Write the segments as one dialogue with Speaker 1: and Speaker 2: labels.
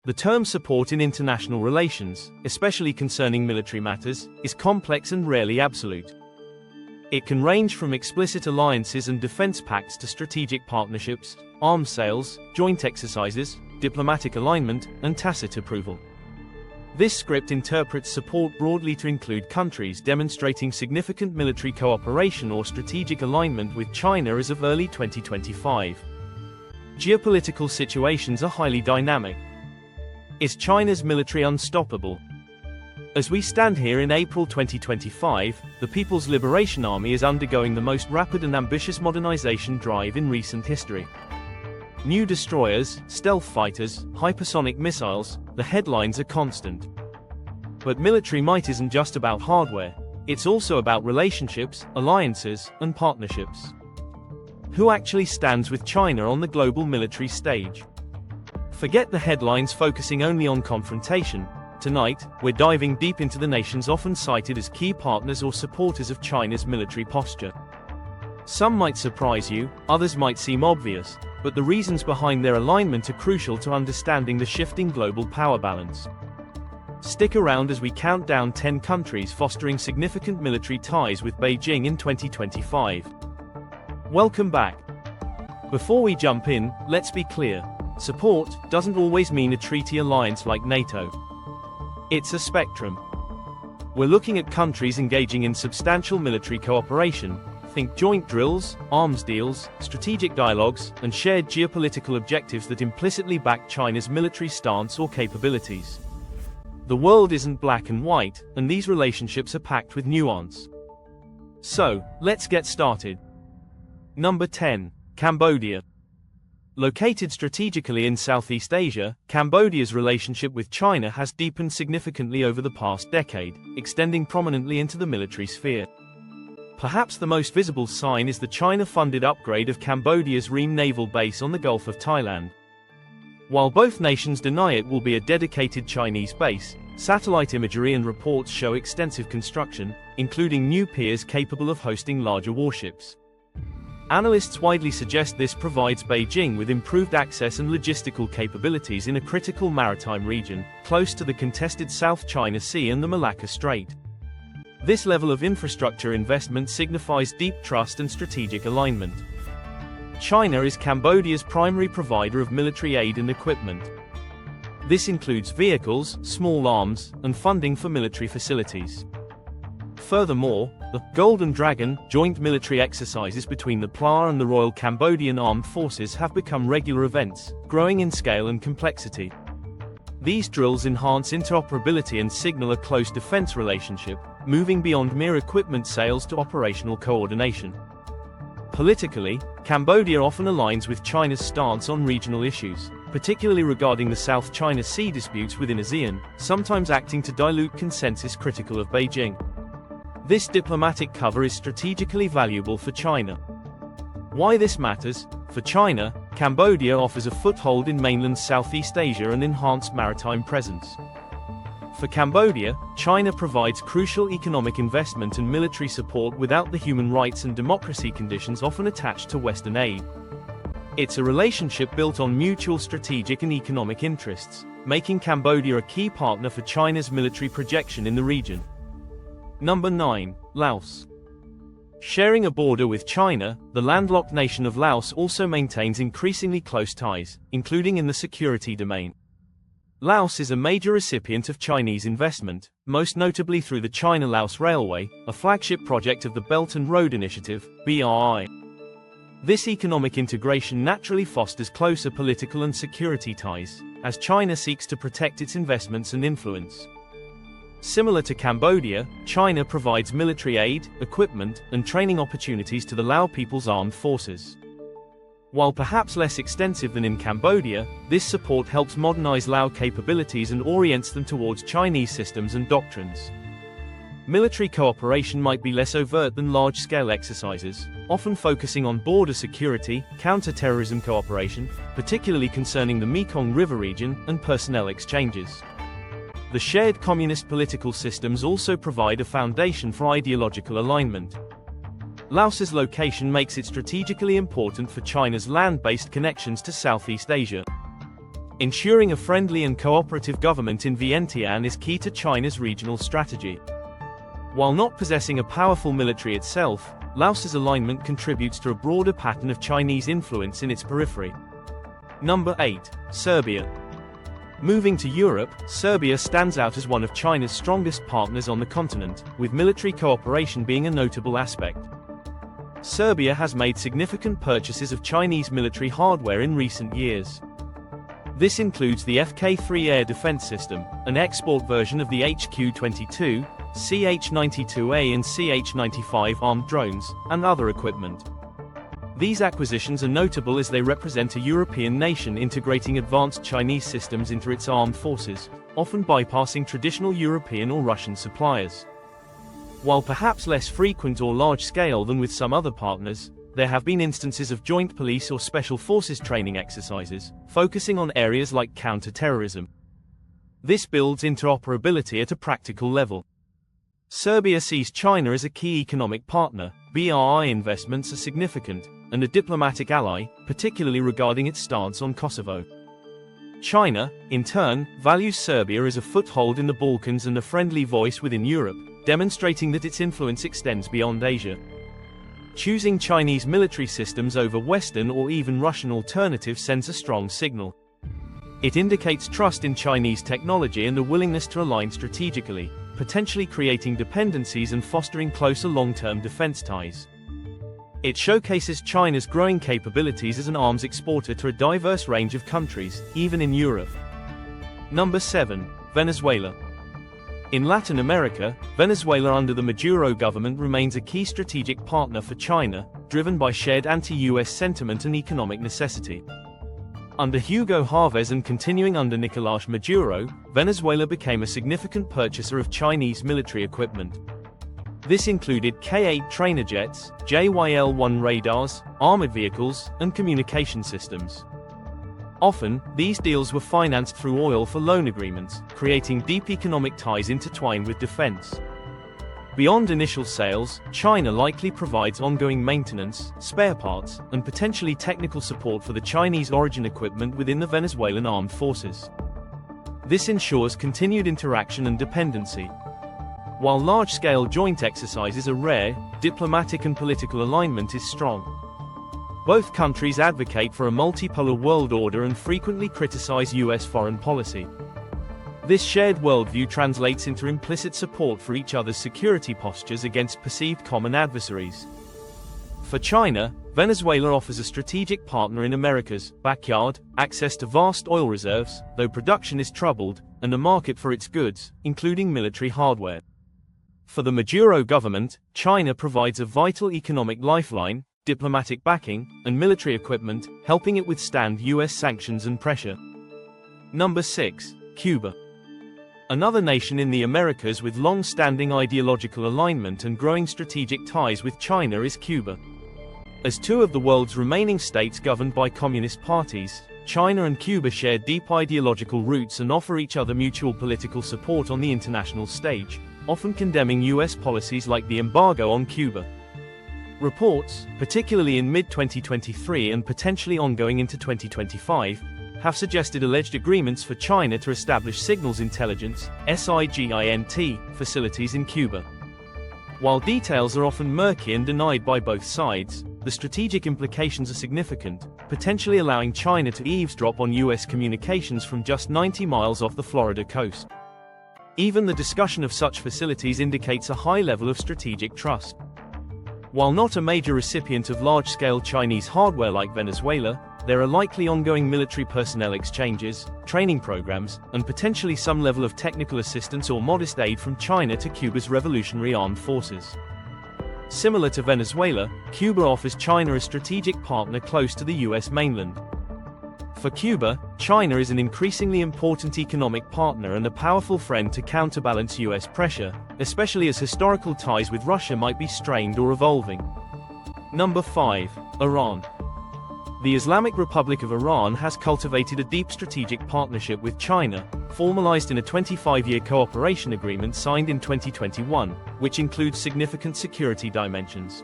Speaker 1: The term support in international relations, especially concerning military matters, is complex and rarely absolute. It can range from explicit alliances and defense pacts to strategic partnerships, arms sales, joint exercises, diplomatic alignment, and tacit approval. This script interprets support broadly to include countries demonstrating significant military cooperation or strategic alignment with China as of early 2025. Geopolitical situations are highly dynamic. Is China's military unstoppable? As we stand here in April 2025, the People's Liberation Army is undergoing the most rapid and ambitious modernization drive in recent history. New destroyers, stealth fighters, hypersonic missiles, the headlines are constant. But military might isn't just about hardware, it's also about relationships, alliances, and partnerships. Who actually stands with China on the global military stage? Forget the headlines focusing only on confrontation. Tonight, we're diving deep into the nations often cited as key partners or supporters of China's military posture. Some might surprise you, others might seem obvious, but the reasons behind their alignment are crucial to understanding the shifting global power balance. Stick around as we count down 10 countries fostering significant military ties with Beijing in 2025. Welcome back. Before we jump in, let's be clear. Support doesn't always mean a treaty alliance like NATO. It's a spectrum. We're looking at countries engaging in substantial military cooperation. Think joint drills, arms deals, strategic dialogues, and shared geopolitical objectives that implicitly back China's military stance or capabilities. The world isn't black and white, and these relationships are packed with nuance. So, let's get started. Number 10. Cambodia. Located strategically in Southeast Asia, Cambodia's relationship with China has deepened significantly over the past decade, extending prominently into the military sphere. Perhaps the most visible sign is the China-funded upgrade of Cambodia's Ream naval base on the Gulf of Thailand. While both nations deny it will be a dedicated Chinese base, satellite imagery and reports show extensive construction, including new piers capable of hosting larger warships. Analysts widely suggest this provides Beijing with improved access and logistical capabilities in a critical maritime region, close to the contested South China Sea and the Malacca Strait. This level of infrastructure investment signifies deep trust and strategic alignment. China is Cambodia's primary provider of military aid and equipment. This includes vehicles, small arms, and funding for military facilities. Furthermore, the Golden Dragon joint military exercises between the PLA and the Royal Cambodian Armed Forces have become regular events, growing in scale and complexity. These drills enhance interoperability and signal a close defense relationship, moving beyond mere equipment sales to operational coordination. Politically, Cambodia often aligns with China's stance on regional issues, particularly regarding the South China Sea disputes within ASEAN, sometimes acting to dilute consensus critical of Beijing. This diplomatic cover is strategically valuable for China. Why this matters? For China, Cambodia offers a foothold in mainland Southeast Asia and enhanced maritime presence. For Cambodia, China provides crucial economic investment and military support without the human rights and democracy conditions often attached to Western aid. It's a relationship built on mutual strategic and economic interests, making Cambodia a key partner for China's military projection in the region. Number 9. Laos. Sharing a border with China, the landlocked nation of Laos also maintains increasingly close ties, including in the security domain. Laos is a major recipient of Chinese investment, most notably through the China-Laos Railway, a flagship project of the Belt and Road Initiative, BRI. This economic integration naturally fosters closer political and security ties, as China seeks to protect its investments and influence. Similar to Cambodia, China provides military aid, equipment, and training opportunities to the Lao People's Armed Forces. While perhaps less extensive than in Cambodia, this support helps modernize Lao capabilities and orients them towards Chinese systems and doctrines. Military cooperation might be less overt than large-scale exercises, often focusing on border security, counter-terrorism cooperation, particularly concerning the Mekong River region, and personnel exchanges. The shared communist political systems also provide a foundation for ideological alignment. Laos's location makes it strategically important for China's land-based connections to Southeast Asia. Ensuring a friendly and cooperative government in Vientiane is key to China's regional strategy. While not possessing a powerful military itself, Laos's alignment contributes to a broader pattern of Chinese influence in its periphery. Number 8. Serbia. Moving to Europe, Serbia stands out as one of China's strongest partners on the continent, with military cooperation being a notable aspect. Serbia has made significant purchases of Chinese military hardware in recent years. This includes the Fk-3 air defense system, an export version of the HQ-22, CH-92A and CH-95 armed drones, and other equipment. These acquisitions are notable as they represent a European nation integrating advanced Chinese systems into its armed forces, often bypassing traditional European or Russian suppliers. While perhaps less frequent or large-scale than with some other partners, there have been instances of joint police or special forces training exercises, focusing on areas like counter-terrorism. This builds interoperability at a practical level. Serbia sees China as a key economic partner, BRI investments are significant, and a diplomatic ally, particularly regarding its stance on Kosovo. China, in turn, values Serbia as a foothold in the Balkans and a friendly voice within Europe, demonstrating that its influence extends beyond Asia. Choosing Chinese military systems over Western or even Russian alternatives sends a strong signal. It indicates trust in Chinese technology and a willingness to align strategically, potentially creating dependencies and fostering closer long-term defense ties. It showcases China's growing capabilities as an arms exporter to a diverse range of countries, even in Europe. Number 7. Venezuela. In Latin America, Venezuela under the Maduro government remains a key strategic partner for China, driven by shared anti-US sentiment and economic necessity. Under Hugo Chavez and continuing under Nicolás Maduro, Venezuela became a significant purchaser of Chinese military equipment. This included K-8 trainer jets, JYL-1 radars, armored vehicles, and communication systems. Often, these deals were financed through oil for loan agreements, creating deep economic ties intertwined with defense. Beyond initial sales, China likely provides ongoing maintenance, spare parts, and potentially technical support for the Chinese origin equipment within the Venezuelan armed forces. This ensures continued interaction and dependency. While large-scale joint exercises are rare, diplomatic and political alignment is strong. Both countries advocate for a multipolar world order and frequently criticize US foreign policy. This shared worldview translates into implicit support for each other's security postures against perceived common adversaries. For China, Venezuela offers a strategic partner in America's backyard, access to vast oil reserves, though production is troubled, and a market for its goods, including military hardware. For the Maduro government, China provides a vital economic lifeline, diplomatic backing, and military equipment, helping it withstand US sanctions and pressure. Number 6. Cuba. Another nation in the Americas with long-standing ideological alignment and growing strategic ties with China is Cuba. As two of the world's remaining states governed by communist parties, China and Cuba share deep ideological roots and offer each other mutual political support on the international stage, often condemning US policies like the embargo on Cuba. Reports, particularly in mid-2023 and potentially ongoing into 2025, have suggested alleged agreements for China to establish signals intelligence (SIGINT) facilities in Cuba. While details are often murky and denied by both sides, the strategic implications are significant, potentially allowing China to eavesdrop on US communications from just 90 miles off the Florida coast. Even the discussion of such facilities indicates a high level of strategic trust. While not a major recipient of large-scale Chinese hardware like Venezuela, there are likely ongoing military personnel exchanges, training programs, and potentially some level of technical assistance or modest aid from China to Cuba's revolutionary armed forces. Similar to Venezuela, Cuba offers China a strategic partner close to the US mainland. For Cuba, China is an increasingly important economic partner and a powerful friend to counterbalance US pressure, especially as historical ties with Russia might be strained or evolving. Number 5. Iran. The Islamic Republic of Iran has cultivated a deep strategic partnership with China, formalized in a 25-year cooperation agreement signed in 2021, which includes significant security dimensions.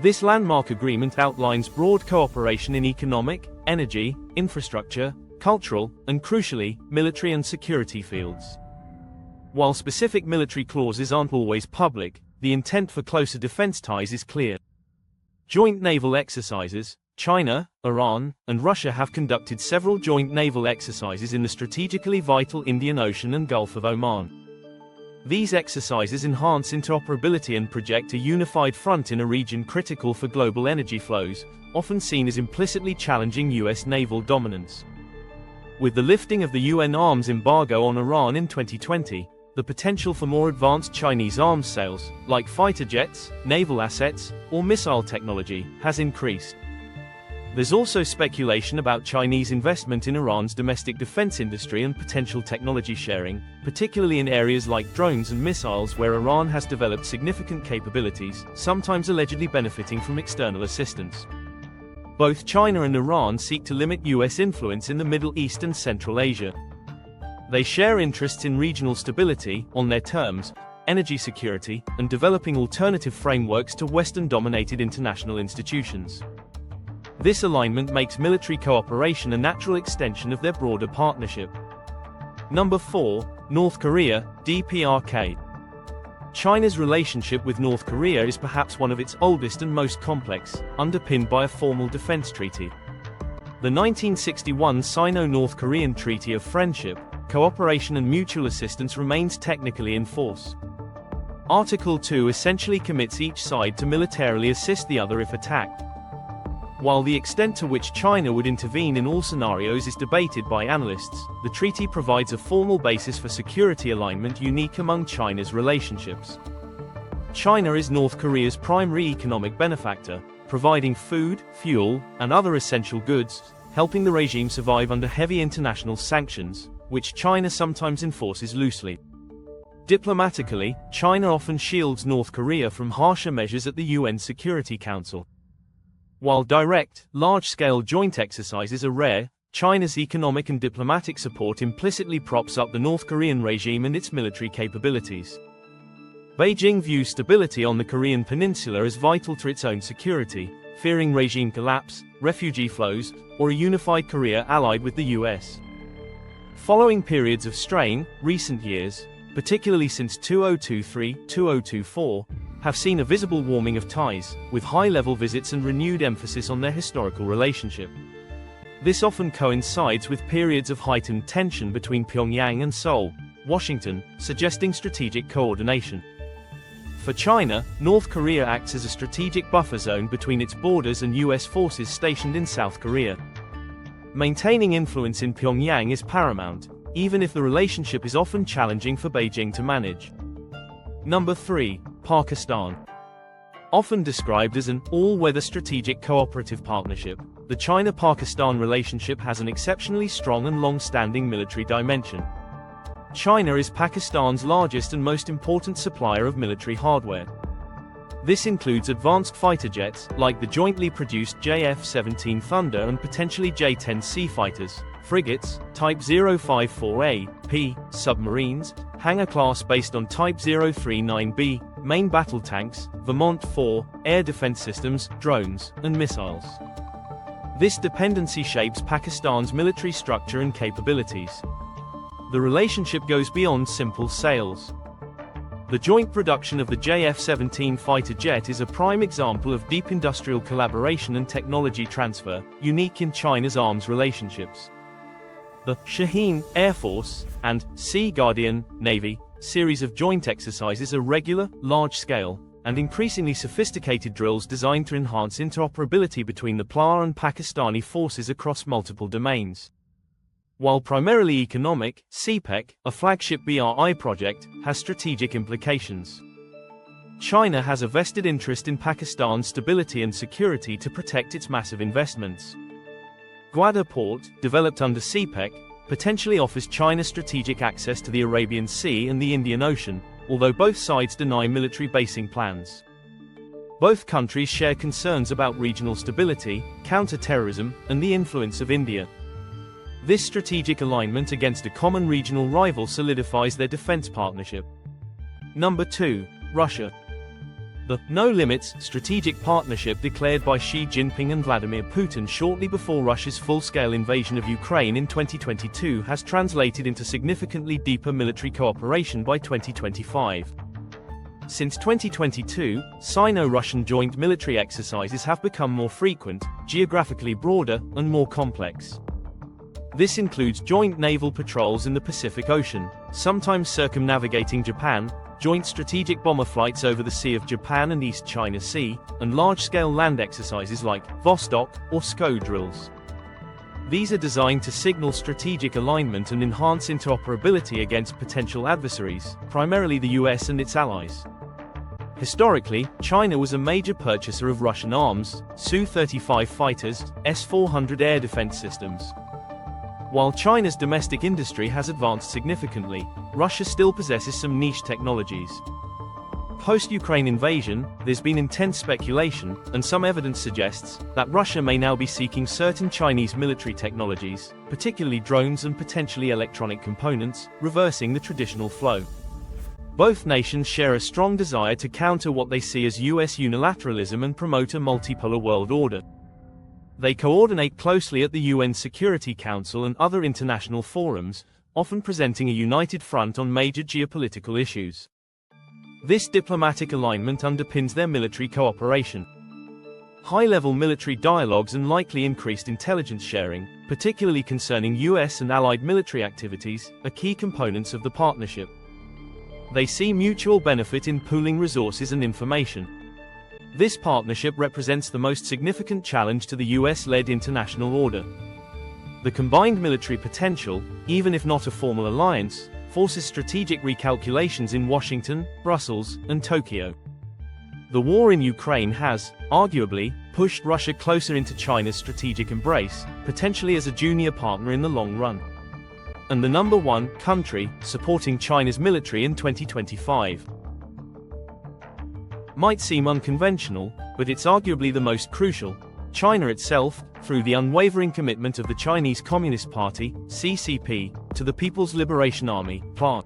Speaker 1: This landmark agreement outlines broad cooperation in economic, energy, infrastructure, cultural, and crucially, military and security fields. While specific military clauses aren't always public, the intent for closer defense ties is clear. Joint naval exercises. China, Iran, and Russia have conducted several joint naval exercises in the strategically vital Indian Ocean and Gulf of Oman. These exercises enhance interoperability and project a unified front in a region critical for global energy flows, often seen as implicitly challenging US naval dominance. With the lifting of the UN arms embargo on Iran in 2020, the potential for more advanced Chinese arms sales, like fighter jets, naval assets, or missile technology, has increased. There's also speculation about Chinese investment in Iran's domestic defense industry and potential technology sharing, particularly in areas like drones and missiles where Iran has developed significant capabilities, sometimes allegedly benefiting from external assistance. Both China and Iran seek to limit US influence in the Middle East and Central Asia. They share interests in regional stability, on their terms, energy security, and developing alternative frameworks to Western-dominated international institutions. This alignment makes military cooperation a natural extension of their broader partnership. Number 4. North Korea, DPRK. China's relationship with North Korea is perhaps one of its oldest and most complex, underpinned by a formal defense treaty. The 1961 Sino-North Korean Treaty of Friendship, Cooperation and Mutual Assistance remains technically in force. Article 2 essentially commits each side to militarily assist the other if attacked. While the extent to which China would intervene in all scenarios is debated by analysts, the treaty provides a formal basis for security alignment unique among China's relationships. China is North Korea's primary economic benefactor, providing food, fuel, and other essential goods, helping the regime survive under heavy international sanctions, which China sometimes enforces loosely. Diplomatically, China often shields North Korea from harsher measures at the UN Security Council. While direct, large-scale joint exercises are rare, China's economic and diplomatic support implicitly props up the North Korean regime and its military capabilities. Beijing views stability on the Korean peninsula as vital to its own security, fearing regime collapse, refugee flows, or a unified Korea allied with the US. Following periods of strain, recent years, particularly since 2023-2024, have seen a visible warming of ties, with high-level visits and renewed emphasis on their historical relationship. This often coincides with periods of heightened tension between Pyongyang and Seoul, Washington, suggesting strategic coordination. For China, North Korea acts as a strategic buffer zone between its borders and US forces stationed in South Korea. Maintaining influence in Pyongyang is paramount, even if the relationship is often challenging for Beijing to manage. Number 3. Pakistan. Often described as an all-weather strategic cooperative partnership, the China-Pakistan relationship has an exceptionally strong and long-standing military dimension. China is Pakistan's largest and most important supplier of military hardware. This includes advanced fighter jets, like the jointly produced JF-17 Thunder and potentially J-10C fighters, frigates, Type 054A, P, submarines, Hangar class based on Type 039B, main battle tanks, Vermont 4, air defense systems, drones, and missiles. This dependency shapes Pakistan's military structure and capabilities. The relationship goes beyond simple sales. The joint production of the JF-17 fighter jet is a prime example of deep industrial collaboration and technology transfer, unique in China's arms relationships. The Shaheen Air Force and Sea Guardian Navy series of joint exercises are regular, large-scale, and increasingly sophisticated drills designed to enhance interoperability between the PLA and Pakistani forces across multiple domains. While primarily economic, CPEC, a flagship BRI project, has strategic implications. China has a vested interest in Pakistan's stability and security to protect its massive investments. Gwadar Port, developed under CPEC, potentially offers China strategic access to the Arabian Sea and the Indian Ocean, although both sides deny military basing plans. Both countries share concerns about regional stability, counter-terrorism, and the influence of India. This strategic alignment against a common regional rival solidifies their defense partnership. Number 2. Russia. The no-limits strategic partnership declared by Xi Jinping and Vladimir Putin shortly before Russia's full-scale invasion of Ukraine in 2022 has translated into significantly deeper military cooperation by 2025. Since 2022, Sino-Russian joint military exercises have become more frequent, geographically broader, and more complex. This includes joint naval patrols in the Pacific Ocean, sometimes circumnavigating Japan, joint strategic bomber flights over the Sea of Japan and East China Sea, and large-scale land exercises like Vostok or SCO drills. These are designed to signal strategic alignment and enhance interoperability against potential adversaries, primarily the US and its allies. Historically, China was a major purchaser of Russian arms, Su-35 fighters, S-400 air defense systems. While China's domestic industry has advanced significantly, Russia still possesses some niche technologies. Post-Ukraine invasion, there's been intense speculation, and some evidence suggests that Russia may now be seeking certain Chinese military technologies, particularly drones and potentially electronic components, reversing the traditional flow. Both nations share a strong desire to counter what they see as US unilateralism and promote a multipolar world order. They coordinate closely at the UN Security Council and other international forums, often presenting a united front on major geopolitical issues. This diplomatic alignment underpins their military cooperation. High-level military dialogues and likely increased intelligence sharing, particularly concerning US and allied military activities, are key components of the partnership. They see mutual benefit in pooling resources and information. This partnership represents the most significant challenge to the US-led international order. The combined military potential, even if not a formal alliance, forces strategic recalculations in Washington, Brussels, and Tokyo. The war in Ukraine has, arguably, pushed Russia closer into China's strategic embrace, potentially as a junior partner in the long run. And the number one country supporting China's military in 2025. Might seem unconventional, but it's arguably the most crucial. China itself, through the unwavering commitment of the Chinese Communist Party, CCP, to the People's Liberation Army, PLA.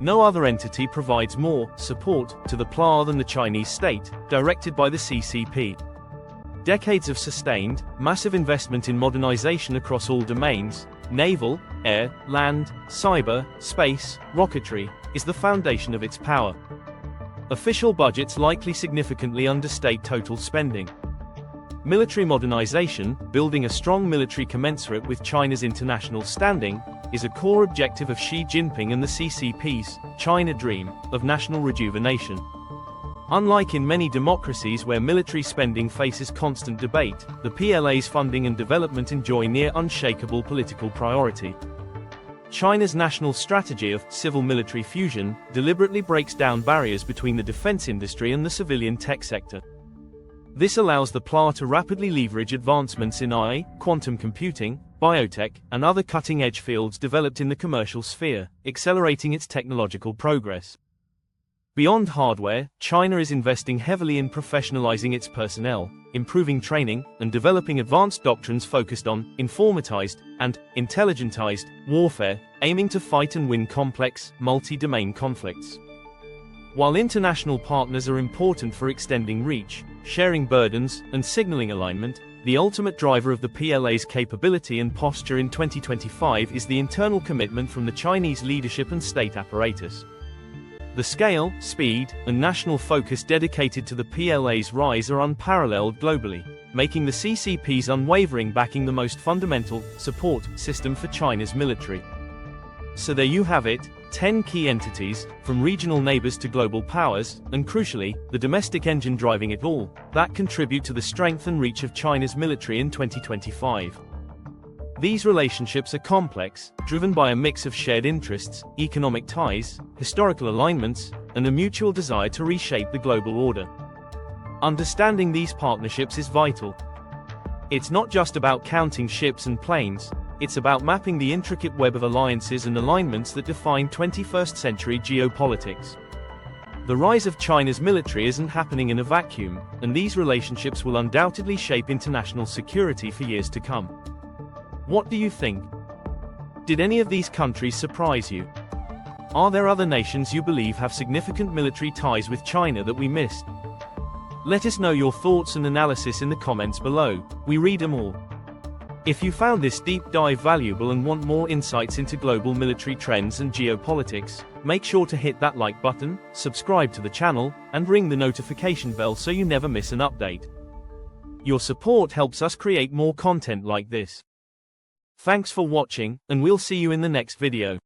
Speaker 1: No other entity provides more support to the PLA than the Chinese state, directed by the CCP. Decades of sustained, massive investment in modernization across all domains, naval, air, land, cyber, space, rocketry, is the foundation of its power. Official budgets likely significantly understate total spending. Military modernization, building a strong military commensurate with China's international standing, is a core objective of Xi Jinping and the CCP's China Dream of national rejuvenation. Unlike in many democracies where military spending faces constant debate, the PLA's funding and development enjoy near unshakable political priority. China's national strategy of civil-military fusion deliberately breaks down barriers between the defense industry and the civilian tech sector. This allows the PLA to rapidly leverage advancements in AI, quantum computing, biotech, and other cutting-edge fields developed in the commercial sphere, accelerating its technological progress. Beyond hardware, China is investing heavily in professionalizing its personnel, improving training, and developing advanced doctrines focused on informatized and intelligentized warfare, aiming to fight and win complex, multi-domain conflicts. While international partners are important for extending reach, sharing burdens, and signaling alignment, the ultimate driver of the PLA's capability and posture in 2025 is the internal commitment from the Chinese leadership and state apparatus. The scale, speed, and national focus dedicated to the PLA's rise are unparalleled globally, making the CCP's unwavering backing the most fundamental support system for China's military. So there you have it, 10 key entities, from regional neighbors to global powers, and crucially, the domestic engine driving it all, that contribute to the strength and reach of China's military in 2025. These relationships are complex, driven by a mix of shared interests, economic ties, historical alignments, and a mutual desire to reshape the global order. Understanding these partnerships is vital. It's not just about counting ships and planes, it's about mapping the intricate web of alliances and alignments that define 21st century geopolitics. The rise of China's military isn't happening in a vacuum, and these relationships will undoubtedly shape international security for years to come. What do you think? Did any of these countries surprise you? Are there other nations you believe have significant military ties with China that we missed? Let us know your thoughts and analysis in the comments below. We read them all. If you found this deep dive valuable and want more insights into global military trends and geopolitics, make sure to hit that like button, subscribe to the channel, and ring the notification bell so you never miss an update. Your support helps us create more content like this. Thanks for watching, and we'll see you in the next video.